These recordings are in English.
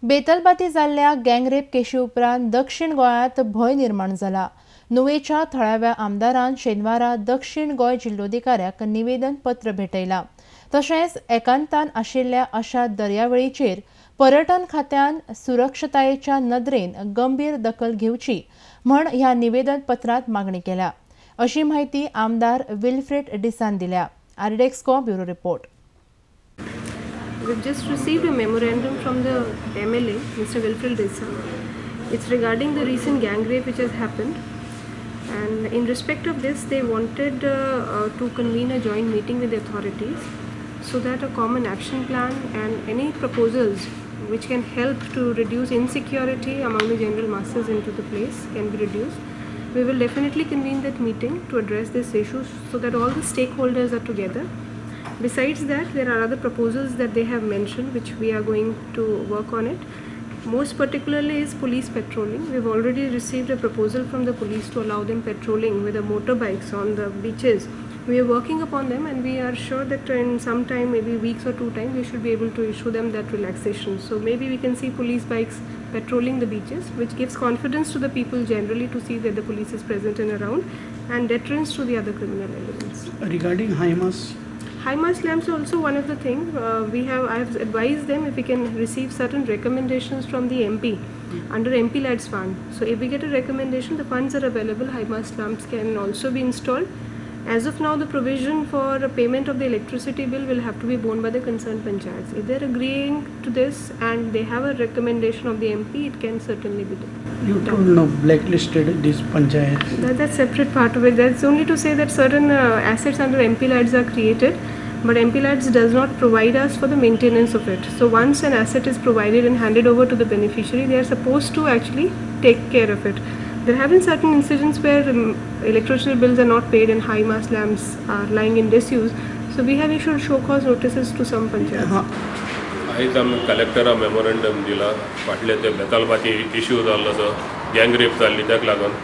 बेतलबाती जाल्ल्या गँगरेप केशी उपरांत दक्षिण गोंयांत भंय निर्माण जाला. नुवेच्या थळाव्या आमदारान शेनवारा दक्षिण गोंय जिल्लोधिकाऱ्याक निवेदन पत्र भेटयलां. तशेंच एकांतान आशिल्ल्या अशा दर्यावेळीचेर पर्यटन खात्यान सुरक्षतायेच्या नदरेन गंभीर दखल घेवची म्हण ह्या निवेदन पत्रांत मागणी केल्या, अशी माहिती आमदार विल्फ्रेड डिसान दिल्या. आरडेक्सको bureau report. We've just received a memorandum from the MLA, Mr. Wilfred Desa. It's regarding the recent gang rape which has happened, and in respect of this, they wanted to convene a joint meeting with the authorities so that a common action plan and any proposals which can help to reduce insecurity among the general masses into the place can be reduced. We will definitely convene that meeting to address this issue so that all the stakeholders are together. Besides that, there are other proposals that they have mentioned which we are going to work on it. Most particularly is police patrolling. We've already received a proposal from the police to allow them patrolling with the motorbikes on the beaches. We are working upon them, and we are sure that in some time, maybe weeks or 2 times, we should be able to issue them that relaxation. So maybe we can see police bikes patrolling the beaches, which gives confidence to the people generally to see that the police is present and around, and deterrence to the other criminal elements. Regarding HIMARS slams also one of the things I have advised them if we can receive certain recommendations from the MP under MP Lads Fund. So if we get a recommendation, the funds are available. HIMARS slams can also be installed. As of now, the provision for payment of the electricity bill will have to be borne by the concerned panchayats. If they are agreeing to this and they have a recommendation of the MP, it can certainly be done. You told no blacklisted these panchayats. That's separate part of it. That's only to say that certain assets under MP Lads are created, but MP Lads does not provide us for the maintenance of it. So once an asset is provided and handed over to the beneficiary, they are supposed to actually take care of it. There have been certain incidents where electricity bills are not paid and HIMARS slams are lying in disuse. So we have issued show cause notices to some panchayats. आयज आमी कलेक्टरा memorandum दिला. फाटले ते Betalbatim issue जाल्लो तो गँग rape जाल्ली ताका लागून,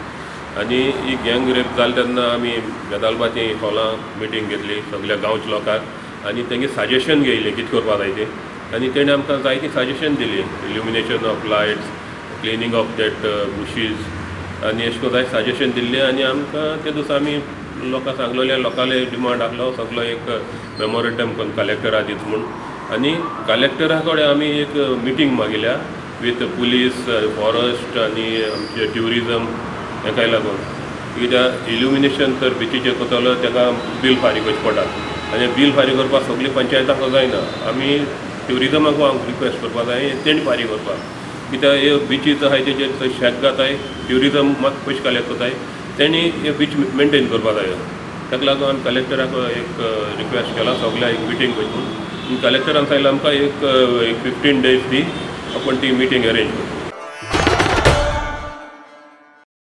आनी ही गँग रेप जाली तेन्ना आमी बेतालबाती हॉलां मिटींग घेतली सगळ्या गांवच्या लोकांक, आनी तेंगे सजेशन घेयलें कितें करपा जाय तें, आनी तेणें आमकां जायती सजेशन दिली. Illumination of lights, cleaning of that bushes, आनी अशें करून जाय सजेशन दिल्लें. आनी आमकां ते दीस आमी लोकांक सांगलेलें, लोकांले डिमांड आसलो सगळो एक मेमोरेंडम करून कलेक्टरा दिता म्हूण. आनी कलेक्टरा कडेन आमी एक मिटींग मागिल्या विथ पुलीस, फॉरेस्ट आनी आमचे ट्युरिजम हेकाय लागून. कित्याक इल्युमिनेशन तर बिचीचेर करतलो ताका बील फारीक करचें पडटा, आनी बील फारीक करपाक सगळी पंचायतांक जायना. आमी ट्युरिजमाक रिक्वेस्ट करपाक जाय तेणी फारीक करपाक, कित्याक हे बिचीज आहाय तेजेर थंय शेक जाताय, ट्युरिजम मात पयशे कलेक्ट करताय, तेणी हे बीच मेंटेन करपाक जाय. ताका लागून आमी कलेक्टराक एक रिक्वेस्ट केला सगळ्या एक मिटींग करचून. कलेक्टरान सांगलें आमकां एक 15 days दी आपण ती मिटींग अरेंज करता.